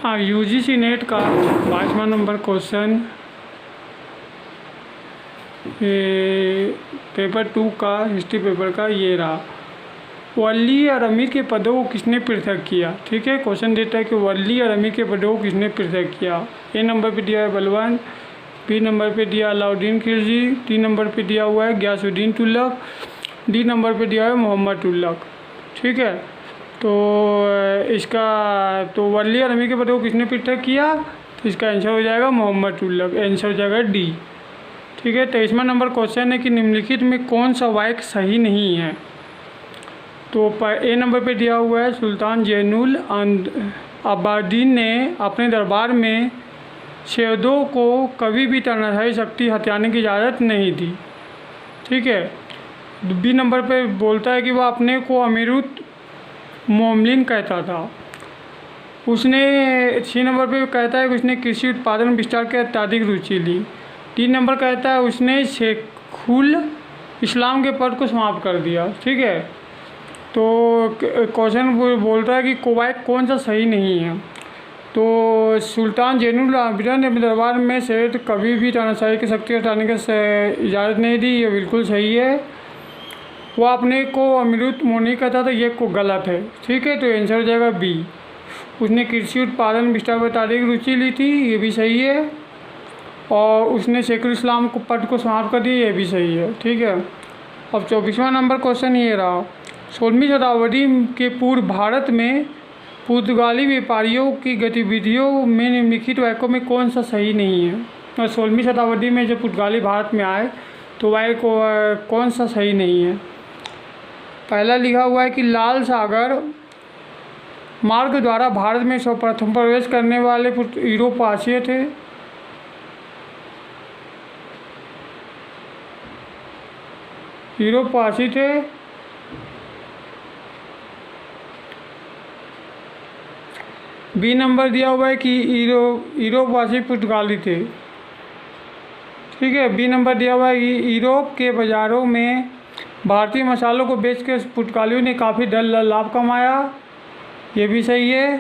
हाँ, UGC net का 22वां number question paper 2 का हिस्ट्री पेपर का ये रहा। वली और अमीर के पदों को किसने पृथक किया? ठीक है, क्वेश्चन देता है कि वली और अमीर के पदों को किसने पृथक किया। ए नंबर पे दिया है बलवान, बी नंबर पे दिया अलाउद्दीन खिलजी, डी नंबर पे दिया हुआ है गयासुद्दीन तुगलक, डी नंबर पे दिया है मोहम्मद तुगलक। ठीक है, तो इसका तो वली और अमीर के पदों को किसने पृथक किया, तो इसका आंसर हो जाएगा मोहम्मद तुगलक। आंसर हो जाएगा डी। ठीक है, 23वां नंबर क्वेश्चन है कि निम्नलिखित में कौन सा वाक्य सही नहीं है। तो ए नंबर पे दिया हुआ है सुल्तान जैनुल अब्दीन ने अपने दरबार में सैयदों को कभी भी तनाशाही शक्ति हथियाने की इजाज़त नहीं दी। ठीक है, बी नंबर पे बोलता है कि वह अपने को अमीरुत मोमिन कहता था। उसने सी नंबर पे कहता है कि उसने कृषि उत्पादन विस्तार के अत्यधिक रुचि ली। डी नंबर कहता है उसने शेखुल इस्लाम के पद को समाप्त कर दिया। ठीक है, तो क्वेश्चन बोल रहा है कि वाक्य कौन सा सही नहीं है। तो सुल्तान जैनुल आबिदीन ने अपने दरबार में सैयद कभी भी तानाशाही की शक्ति हटाने की इजाज़त नहीं दी, ये बिल्कुल सही है। वह अपने को अमीरुत मोनी कहता था, ये को गलत है। ठीक है, तो आंसर हो जाएगा बी। उसने कृषि उत्पादन विस्तार में तारीख रुचि ली थी, ये भी सही है। और उसने शेखुल इस्लाम को पद को समाप्त कर दिया, ये भी सही है। ठीक है, अब 24वां नंबर क्वेश्चन ये रहा। 16वीं शताब्दी के पूर्व भारत में पुर्तगाली व्यापारियों की गतिविधियों में निम्नलिखित वाक्यों में कौन सा सही नहीं है। और 16वीं शताब्दी में जब पुर्तगाली भारत में आए तो वाक्य कौन सा सही नहीं है। पहला लिखा हुआ है कि लाल सागर मार्ग द्वारा भारत में सर्वप्रथम प्रवेश करने वाले यूरोपवासी थे। बी नंबर दिया हुआ है कि यूरोपवासी पुर्तगाली थे। ठीक है, बी नंबर दिया हुआ है कि यूरोप के बाज़ारों में भारतीय मसालों को बेचकर पुर्तगालियों ने काफ़ी लाभ कमाया, ये भी सही है।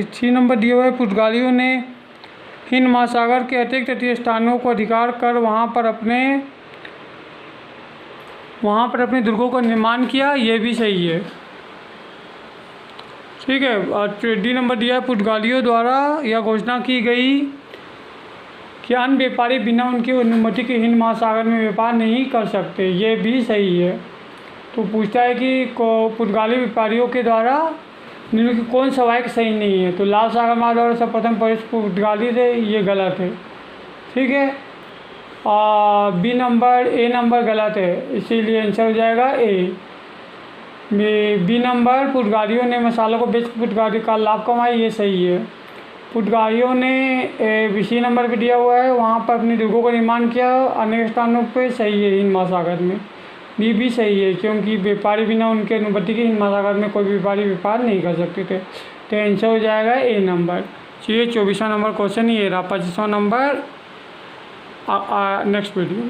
सी नंबर दिया हुआ है पुर्तगालियों ने हिंद महासागर के अतिरिक्त तटीय स्थानों को अधिकार कर वहाँ पर अपने दुर्गों का निर्माण किया, ये भी सही है। ठीक है, और डी नंबर दिया है पुर्तगालियों द्वारा यह घोषणा की गई कि अन्य व्यापारी बिना उनकी अनुमति के हिंद महासागर में व्यापार नहीं कर सकते, ये भी सही है। तो पूछता है कि पुर्तगाली व्यापारियों के द्वारा निम्नलिखित कौन सा वाक्य सही नहीं है। तो लाल सागर मार्ग द्वारा सर्वप्रथम प्रवेश पुर्तगाली थे, ये गलत है। ठीक है, ए नंबर गलत है, इसीलिए आंसर हो जाएगा ए। बी नंबर पुर्तगालियों ने मसालों को बेच पुर्तगाली का लाभ कमाया, ये सही है। पुर्तगालियों ने सी नंबर पे दिया हुआ है वहाँ पर अपने दुर्गों का निर्माण किया अनेक स्थानों पे, सही है हिंद महासागर में। बी भी सही है क्योंकि व्यापारी बिना उनके अनुमति के हिंद महासागर में कोई व्यापारी व्यापार नहीं कर सकते थे। तो आंसर हो जाएगा ए नंबर। चलिए 24वां नंबर क्वेश्चन ये रहा। 25वां नंबर नेक्स्ट वीडियो।